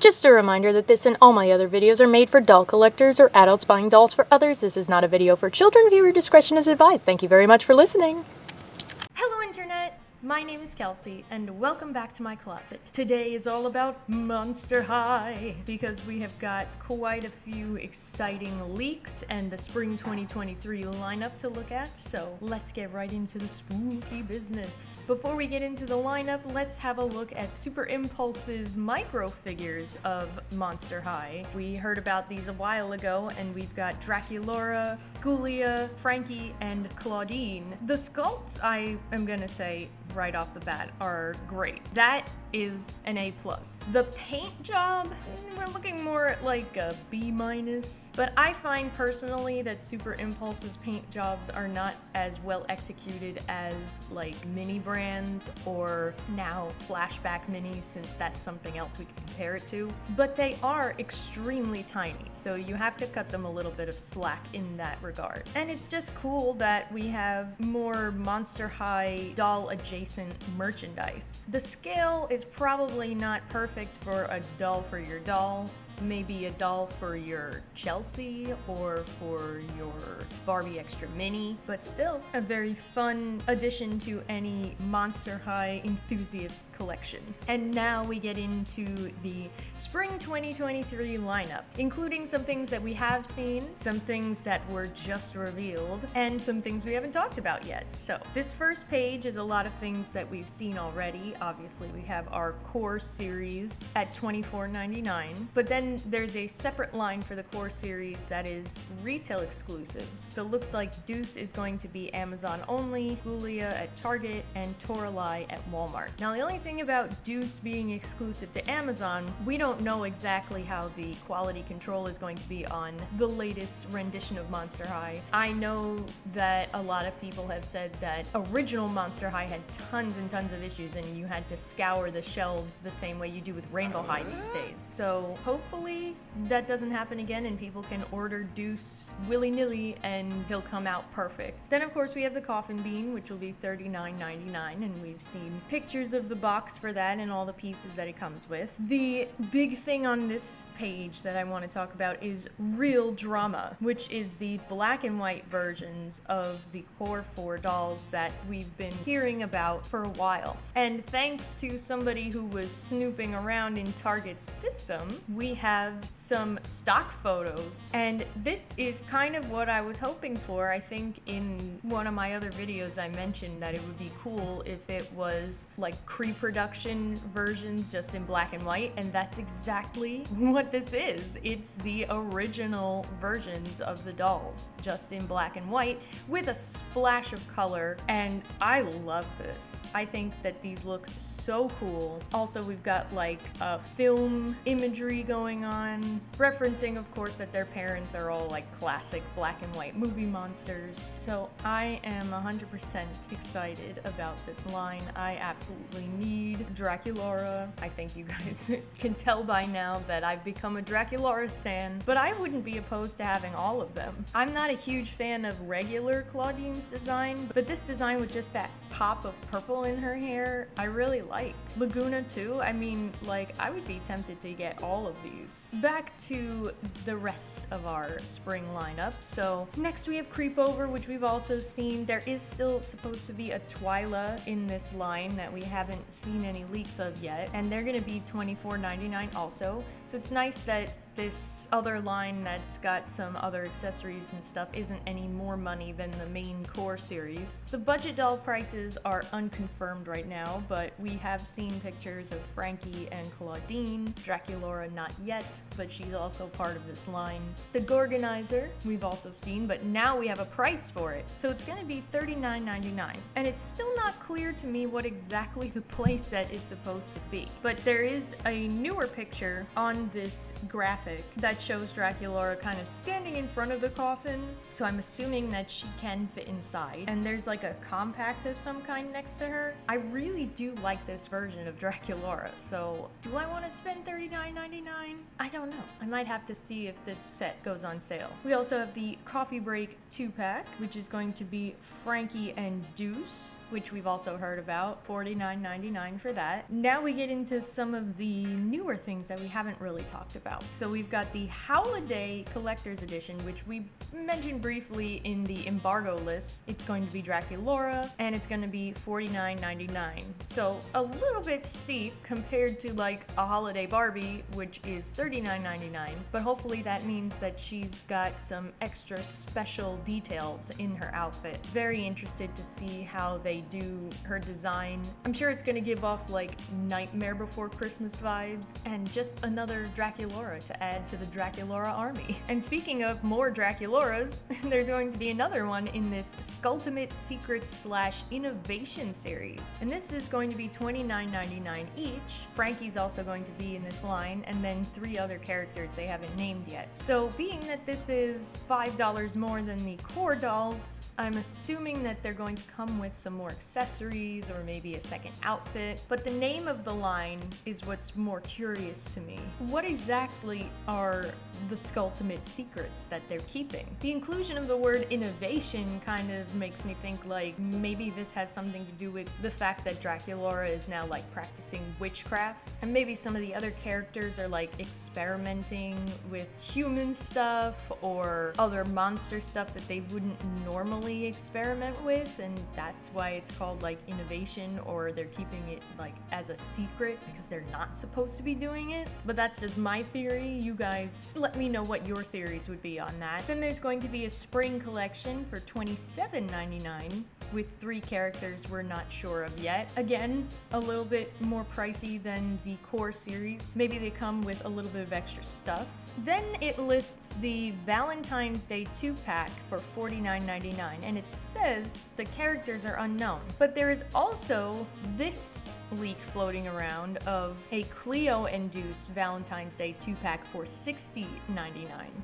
Just a reminder that this and all my other videos are made for doll collectors or adults buying dolls for others. This is not a video for children. Viewer discretion is advised. Thank you very much for listening. Hello Internet! My name is Kelsey, and welcome back to my closet. Today is all about Monster High, because we have got quite a few exciting leaks and the Spring 2023 lineup to look at, so let's get right into the spooky business. Before we get into the lineup, let's have a look at Super Impulse's micro figures of Monster High. We heard about these a while ago, and we've got Draculaura, Ghoulia, Frankie, and Claudine. The sculpts, I am gonna say right off the bat, are great. That is an A+. The paint job, we're looking more at like a B-, but I find personally that Super Impulse's paint jobs are not as well executed as like mini brands or now flashback minis, since that's something else we can compare it to. But they are extremely tiny, so you have to cut them a little bit of slack in that regard. And it's just cool that we have more Monster High doll adjacent merchandise. The scale is probably not perfect for a doll for your doll. Maybe a doll for your Chelsea or for your Barbie Extra Mini, but still a very fun addition to any Monster High enthusiast collection. And now we get into the Spring 2023 lineup, including some things that we have seen, some things that were just revealed, and some things we haven't talked about yet. So this first page is a lot of things that we've seen already. Obviously we have our core series at $24.99, but then there's a separate line for the core series that is retail exclusives. So it looks like Deuce is going to be Amazon only, Ghoulia at Target, and Toralei at Walmart. Now the only thing about Deuce being exclusive to Amazon, we don't know exactly how the quality control is going to be on the latest rendition of Monster High. I know that a lot of people have said that original Monster High had tons and tons of issues and you had to scour the shelves the same way you do with Rainbow High these days. So hopefully that doesn't happen again and people can order Deuce willy-nilly and he'll come out perfect. Then of course we have the Coffin Bean, which will be $39.99, and we've seen pictures of the box for that and all the pieces that it comes with. The big thing on this page that I want to talk about is Real Drama, which is the black and white versions of the core 4 dolls that we've been hearing about for a while. And thanks to somebody who was snooping around in Target's system, we have some stock photos, and this is kind of what I was hoping for. I think in one of my other videos I mentioned that it would be cool if it was like pre-production versions just in black and white, and that's exactly what this is. It's the original versions of the dolls just in black and white with a splash of color, and I love this. I think that these look so cool. Also, we've got like film imagery going on, referencing of course that their parents are all like classic black and white movie monsters. So I am 100% excited about this line. I absolutely need Draculaura. I think you guys can tell by now that I've become a Draculaura stan, but I wouldn't be opposed to having all of them. I'm not a huge fan of regular Claudine's design, but this design with just that pop of purple in her hair, I really like. Laguna too, I mean, like, I would be tempted to get all of these. Back to the rest of our spring lineup. So next we have Creepover, which we've also seen. There is still supposed to be a Twyla in this line that we haven't seen any leaks of yet, and they're gonna be $24.99 also. So it's nice that this other line that's got some other accessories and stuff isn't any more money than the main core series. The budget doll prices are unconfirmed right now, but we have seen pictures of Frankie and Claudine. Draculaura not yet, but she's also part of this line. The Gorgonizer we've also seen, but now we have a price for it. So it's gonna be $39.99. And it's still not clear to me what exactly the playset is supposed to be. But there is a newer picture on this graphic graphic that shows Draculaura kind of standing in front of the coffin, so I'm assuming that she can fit inside. And there's like a compact of some kind next to her. I really do like this version of Draculaura, so do I want to spend $39.99? I don't know. I might have to see if this set goes on sale. We also have the Coffee Break 2-pack, which is going to be Frankie and Deuce, which we've also heard about. $49.99 for that. Now we get into some of the newer things that we haven't really talked about. So we've got the Holiday Collector's Edition, which we mentioned briefly in the embargo list. It's going to be Draculaura, and it's going to be $49.99. So a little bit steep compared to like a Holiday Barbie, which is $39.99, but hopefully that means that she's got some extra special details in her outfit. Very interested to see how they do her design. I'm sure it's going to give off like Nightmare Before Christmas vibes, and just another Draculaura to add to the Draculaura army. And speaking of more Draculauras, there's going to be another one in this Skulltimate Secrets / Innovation series, and this is going to be $29.99 each. Frankie's also going to be in this line, and then 3 other characters they haven't named yet. So being that this is $5 more than the core dolls, I'm assuming that they're going to come with some more accessories or maybe a second outfit, but the name of the line is what's more curious to me. What exactly are the Skulltimate secrets that they're keeping? The inclusion of the word innovation kind of makes me think like maybe this has something to do with the fact that Draculaura is now like practicing witchcraft, and maybe some of the other characters are like experimenting with human stuff or other monster stuff that they wouldn't normally experiment with, and that's why it's called like innovation, or they're keeping it like as a secret because they're not supposed to be doing it. But that's just my theory. You guys let me know what your theories would be on that. Then there's going to be a spring collection for $27.99 with 3 characters we're not sure of yet. Again, a little bit more pricey than the core series. Maybe they come with a little bit of extra stuff. Then it lists the Valentine's Day 2-pack for $49.99, and it says the characters are unknown. But there is also this leak floating around of a Cleo and Deuce Valentine's Day 2-pack for $60.99.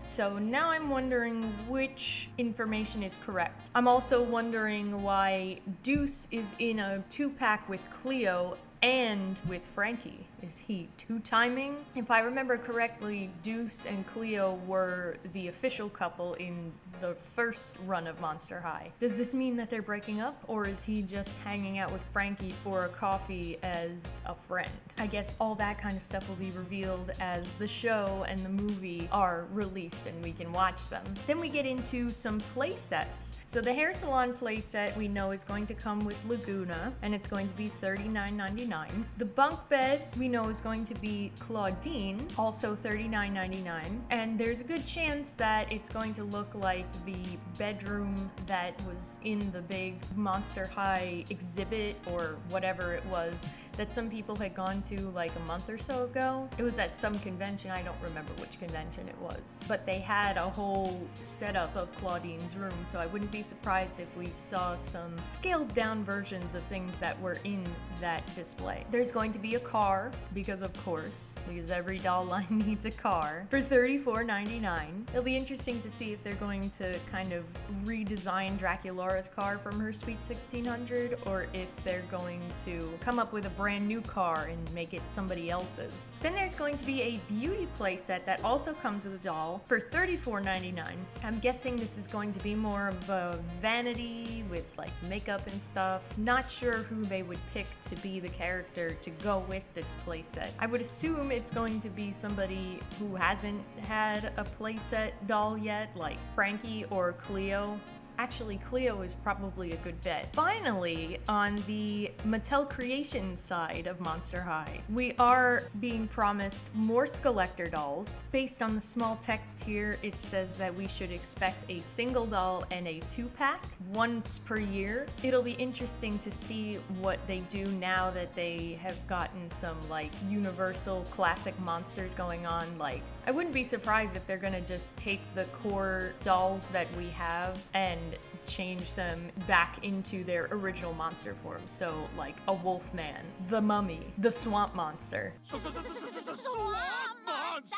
So now I'm wondering which information is correct. I'm also wondering why Deuce is in a 2-pack with Cleo and with Frankie. Is he two-timing? If I remember correctly, Deuce and Cleo were the official couple in the first run of Monster High. Does this mean that they're breaking up, or is he just hanging out with Frankie for a coffee as a friend? I guess all that kind of stuff will be revealed as the show and the movie are released and we can watch them. Then we get into some play sets. So the hair salon play set we know is going to come with Laguna, and it's going to be $39.99. The bunk bed we know is going to be Claudine, also $39.99. And there's a good chance that it's going to look like the bedroom that was in the big Monster High exhibit or whatever it was that some people had gone to like a month or so ago. It was at some convention, I don't remember which convention it was, but they had a whole setup of Claudine's room, so I wouldn't be surprised if we saw some scaled down versions of things that were in that display. There's going to be a car, because of course, because every doll line needs a car, for $34.99. It'll be interesting to see if they're going to kind of redesign Draculaura's car from her Sweet 1600, or if they're going to come up with a brand new car and make it somebody else's. Then there's going to be a beauty play set that also comes with a doll for $34.99. I'm guessing this is going to be more of a vanity with like makeup and stuff. Not sure who they would pick to be the character to go with this play set. I would assume it's going to be somebody who hasn't had a play set doll yet, like Frankie or Cleo. Actually, Cleo is probably a good bet. Finally, on the Mattel Creations side of Monster High, we are being promised more Skulllector dolls. Based on the small text here, it says that we should expect a single doll and a 2-pack once per year. It'll be interesting to see what they do now that they have gotten some like universal classic monsters going on. Like, I wouldn't be surprised if they're gonna just take the core dolls that we have and change them back into their original monster form. So like a Wolfman, the Mummy, the Swamp Monster. Swamp Monster!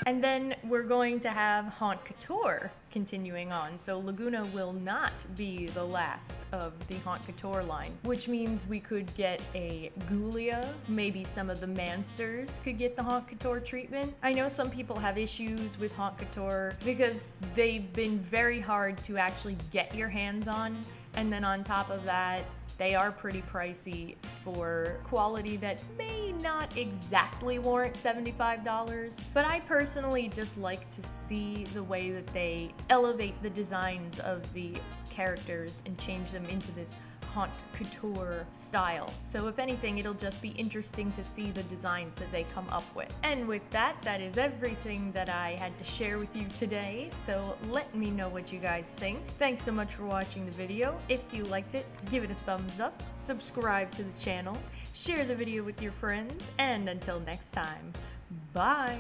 And then we're going to have Haute Couture continuing on, so Laguna will not be the last of the Haute Couture line, which means we could get a Gulia, maybe some of the Mansters could get the Haute Couture treatment. I know some people have issues with Haute Couture because they've been very hard to actually get your hands on, and then on top of that, they are pretty pricey for quality that may not exactly warrant $75, but I personally just like to see the way that they elevate the designs of the characters and change them into this Haute Couture style. So if anything, it'll just be interesting to see the designs that they come up with. And with that, that is everything that I had to share with you today, so let me know what you guys think. Thanks so much for watching the video. If you liked it, give it a thumbs up, subscribe to the channel, share the video with your friends, and until next time, bye!